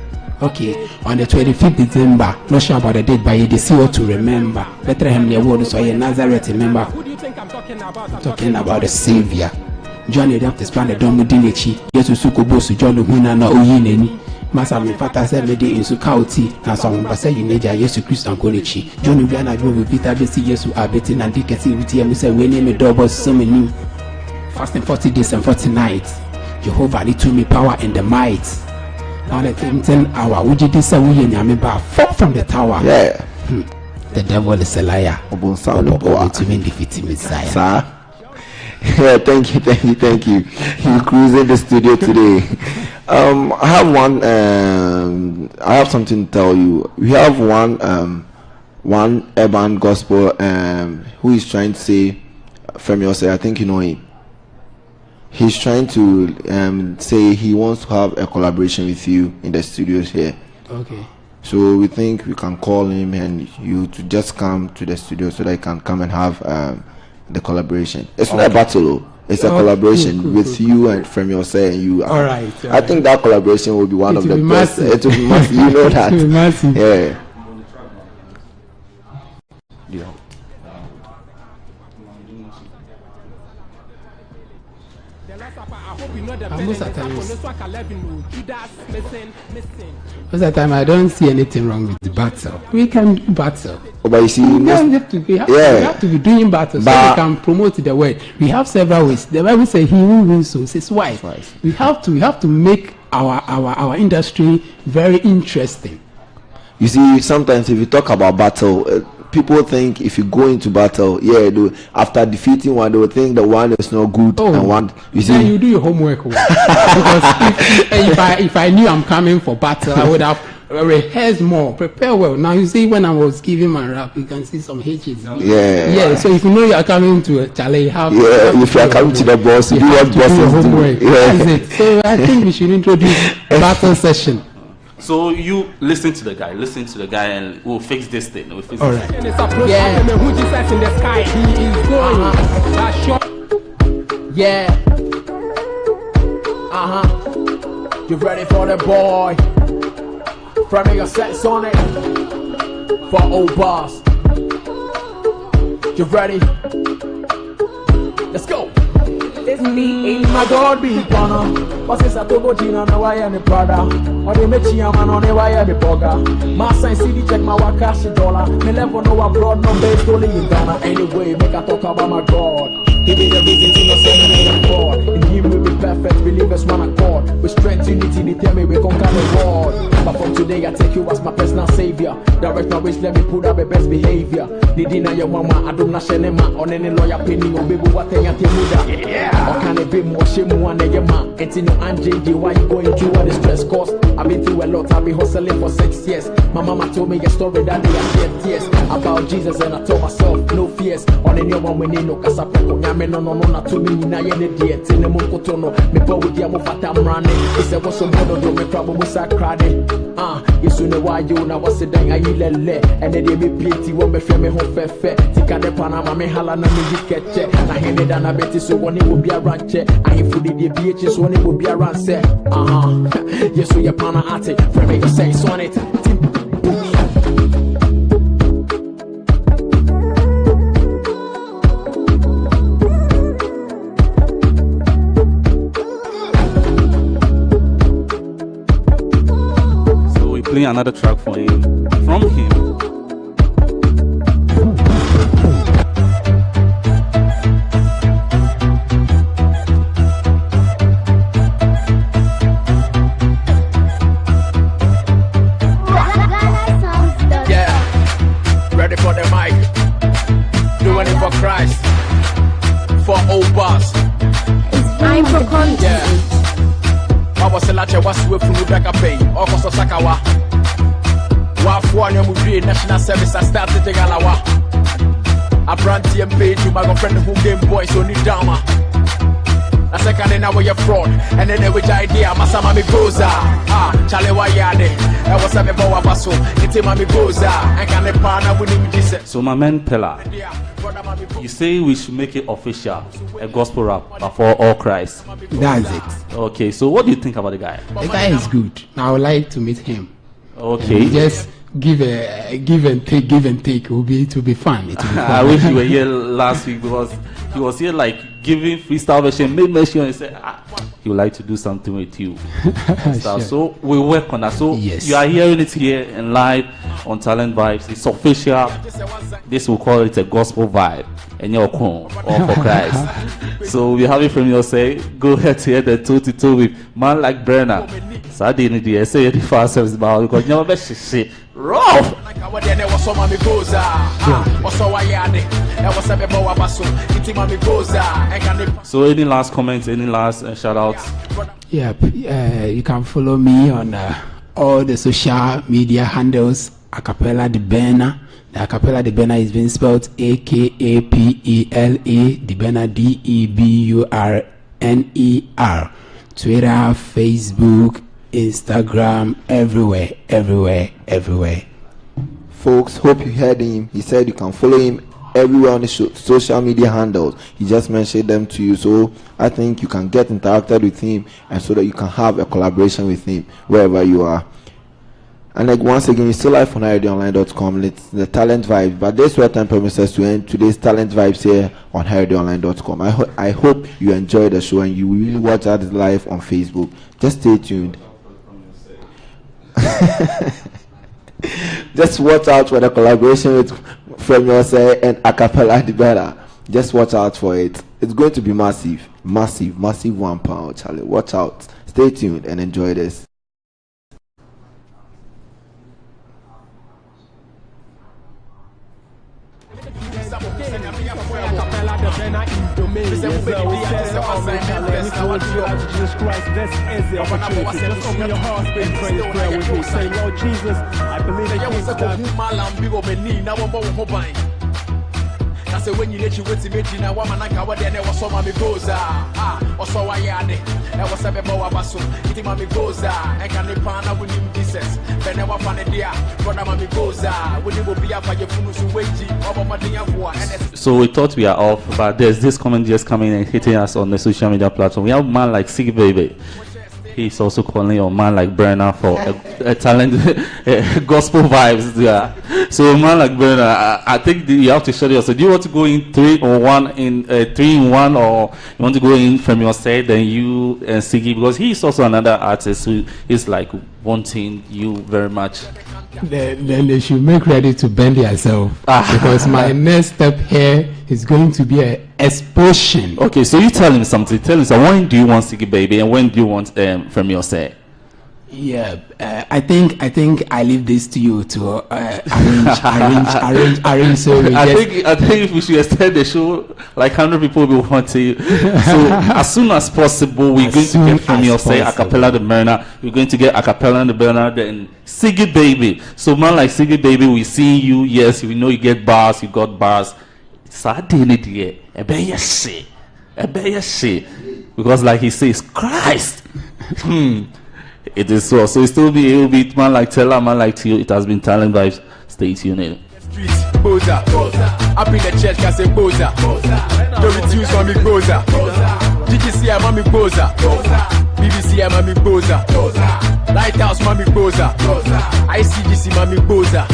Okay, on the 25th December, not sure about the date, but you see what to remember. Bethlehem, the word, so you're Nazareth, remember. Who do you think I'm talking about the Savior. John, you have to span the dome with Dinichi. Yes, you suko bosu John Huna na Uyineni. Masa mi fata se mede in sukauti. Na some basa you need Yesu Christ and Konichi. John Ubiana Joe Vita Besi Yesu Abeti and Dikasi with him. Say we name a double so many. Fasting 40 days and 40 nights. Jehovah need to me power and the might. Now the 10 hour. Would you say we in bar fall from the tower? Yeah. The devil is a liar. Obon sound to mean defeating Messiah. Sir. Yeah, thank you. You're cruising the studio today. I have something to tell you. We have one urban gospel who is trying to say from your side, I think you know him. He's trying to say he wants to have a collaboration with you in the studios here. Okay. So we think we can call him and you to just come to the studio so that he can come and have the collaboration. It's not a battle, it's a collaboration with you and from your side and you. All right. I think that collaboration will be one of the best. It will be massive. You know that. It will be massive. Yeah. Most of the time I don't see anything wrong with the battle. We can do battle. But you see, we have to be doing battle so we can promote the word. We have several ways. The Bible says he who wins souls is wise. We have to make our industry very interesting. You see, sometimes if you talk about battle, people think if you go into battle, after defeating one, they will think the one is not good and one. You see, then you do your homework. Because if I knew I'm coming for battle, I would have rehearsed more, prepare well. Now you see, when I was giving my rap, you can see some H's. Yeah. So if you know you are coming to a challenge, if you are coming to the boss, you do what bosses do. That's it. So I think we should introduce battle session. So you listen to the guy, and we'll fix this thing. We'll fix this thing. Yeah. Yeah. You ready for the boy? Front of your sets on it. For old boss. You ready? Let's go. It's me, my God be gonna. What's this? I told Gina, no, I am a brother. Or they make you a man on the wire, the bugger. My sign CD check my cash dollar. Me level no abroad, no base, only in Ghana. Anyway, make I talk about my God. He did the reason to not send me God. In him we be perfect, believers one accord. With strength, unity, they tell me we conquer the world. But from today, I take you as my personal savior. Direct my ways, let me put up the best behavior. They deny your mama, I don't know shenema. On any lawyer penny, or baby, what they are telling. Yeah. Or can it be more shame one your man? It's in your JD, why you going through all the stress cost? I've been through a lot, I've been hustling for 6 years. My mama told me a story that they are shed tears about Jesus, and I told myself, no fears. On any one we need no casapeko. No, not to me, na yene diet in the Mokotono. Me go with the Mofata running. It's a was some mono do me problem with Sacrade. You soon know why you now was a dang I lele. And then they be plenty won't be frame home fair. Tika de Panama, me halana me catch. I handed an abeti so one it will be a ranch. I ain't fully the BHS when it will be a ranch. Yes, so your pana at it. Frame your sense on it. another track from him. Ready for the mic, doing it for Christ, for old boss. I'm for content. Yeah. I was a lache was with Rebecca Pay, Okoso Sakawa. Wafua Nyamuvi, National Service, I started the Galawa. A brand TM page, you my girlfriend who game boys, only drama. A second in our fraud, and then which idea, Masama Goza. Charlie Wayade, I was a Boa Basso, it's a Mami Goza, and can a partner with him. So, my man Pella, you say we should make it official, a gospel rap for all Christ. That's it. Okay, so what do you think about the guy? The guy is good. I would like to meet him. Okay. Just give and take. It will be fun. I wish you were here last week because he was here like giving freestyle version, made mention and said he would like to do something with you. Sure. So we work on that. So yes. You are hearing it here in live on Talent Vibes. It's official. This will call it a gospel vibe. And you're cool, all for Christ. So we have it from your say. Go ahead to hear the 2-2 with man like Brenner. So I didn't do say the fast service about because you never shit. Rough. So any last comments, any last shout outs? Yep. You can follow me on all the social media handles. Akapela the Banner. The Akapela the Banner is being spelled Akapela. The Banner DEBURNER. Twitter, Facebook, Instagram, everywhere. Folks, hope you heard him. He said you can follow him everywhere on the social media handles. He just mentioned them to you, so I think you can get interacted with him and so that you can have a collaboration with him wherever you are. And like once again, it's still live on HiRadioOnline.com. It's the Talent Vibes, but this where time permits to end today's Talent Vibes here on HiRadioOnline.com. I hope you enjoy the show and you will really watch that live on Facebook. Just stay tuned. Just watch out for the collaboration with From Your Say and Akapela the Better. Just watch out for it. It's going to be massive £1, Charlie. Watch out. Stay tuned and enjoy this. Jesus Christ, this is the opportunity. Just open your heart and pray this prayer with me. Say, Lord Jesus, I believe in I say when you let you wait to meet you now, woman, I can't there was some mommy goes or so I had it. I was a boa basso, eating mommy goes I can't partner with him Jesus. But never find it there. Brother mommy goes when you will be up by your funnels waiting over my thing. So we thought we are off, but there's this comment just coming and hitting us on the social media platform. We have a man like Siggy Baby. He's also calling a man like Brenner for a talent, gospel vibes. Yeah. So a man like Brenner, I think you have to show yourself. Do you want to go in 3-in-1 or you want to go in from your side, then you and Siggy? Because he's also another artist who is like wanting you very much. Then they should make ready to bend themselves because my next step here is going to be an explosion. Okay, so you tell him something. Tell him, so when do you want Siggy Baby and when do you want From Your Say? Yeah, I think I leave this to you to arrange. So I think if we should extend the show, like 100 people will want to. So as soon as possible, we're going to get From Your Say, Akapela the Burner. We're going to get Akapela the Burner, then Siggy Baby. So man like Siggy Baby, we see you. Yes, we know you get bars. You got bars. Sadly, because like he says, Christ. It is so. So it will be man like Teller, man like Tio. It has been Talent Vibes. Stay tuned. Boza, up in the church, can say Boza. Don't reduce mommy Boza. GGC, mommy Boza. BBC, mommy Boza. Lighthouse, mommy Boza. ICGC, mommy Boza.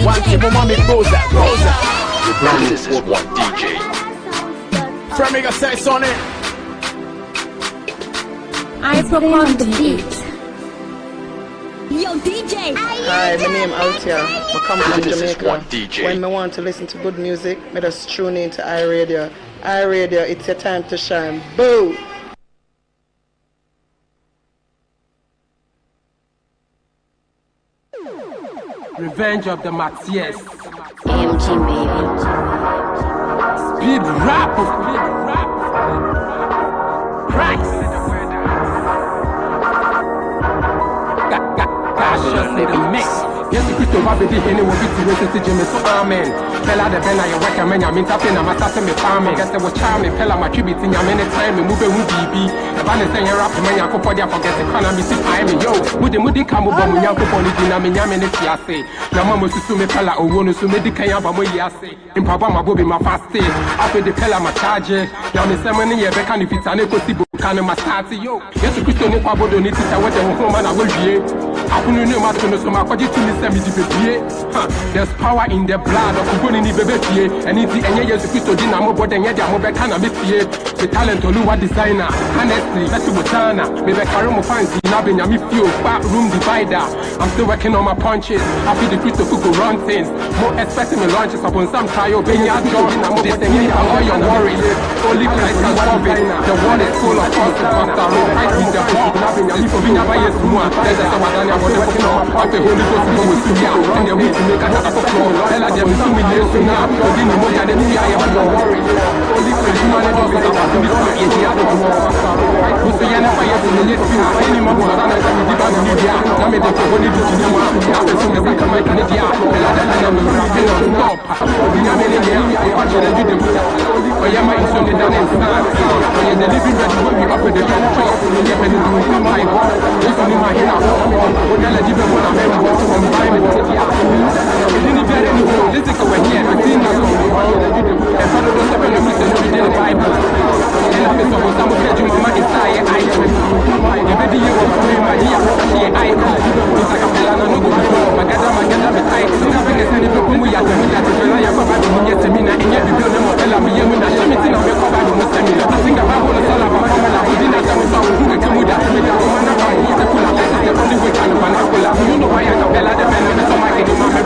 One team, mommy Boza. This is one DJ. Framing a sex on it. I propose the beat. Yo, DJ. Hi, my name is Altia. I come from This is Jamaica. one DJ. When I want to listen to good music, I just tune into HiRadio. HiRadio, it's your time to shine. Boo! Revenge of the Maxies. AMG baby. Speed rap. Price. Cautious in the mix. Yes, the Christo Babidi Henny will be to race to Jimmy, so amen. Pella the Bena, your recommend your mintapping, I'm assassin me farming. Guess there was charming, Pella my tribute in your many time, and move a movie. The van is saying you're up to my uncle for their forget the economy, see I mean, yo, would the moody come over my uncle for the dynamic yamin if you say. Namamo Susume Pella or one who made the Kayaba Moyase. In Papa Bobi, my fast day. After the Pella my charge, now Miss Semon, your becan if it's an eco can my start, yo. Yes, the Christo Nipa don't need to tell what the woman I will be. I couldn't know much to my body to me. There's power in the blood of Kubuni Bebe, and it's the Enya Christo Dinamo, but then Yadamo Becana Missy, the talent of Lua designer, honestly, that's Botana, maybe Karumo Fancy, Nabin Yamifio, fat room divider. I'm still working on my punches. I feel the Christo could run things, more expecting me launches upon some trio, being your job, this thing all your worries. Only Christ can solve it. The world is full of us, Pastor, Christ is the book, Nabin Yamifio, Bias Mua, there's a Sawadania, working on my Holy Ghost. And they're waiting to make a top floor. Tell them 2 million to now. But then more than the I am not worried. Only for human is about to be here. Who's the end of fire to the next few? Any more than I can give out the media. Now made the Togoni to Jinama. After some of the Kamai Canada. The Lada and I'm rapping on top. We are many here. I watch it and do them. For Yama is on the down and stand. For the living that will be up with the young fire. Depending on my God. This is my hand. What the Lady will have to combine it. Didn't get any more. This is over here. The thing is, and follow those 7 minutes and read the Bible. And I'm some of the Mama is tired. I every year of my year, I it's Akapela, no go before. Magada, me tight. So I'm going to send it to me. I have about the Munya Semina, and yet you don't know what I'm here. When I show me to know about the Muslim, I think about all the Salama, within a time of who can do that. He's a full of letters, the only way can Manapula. You know why Akapela, the man of the Somali, the Mamma,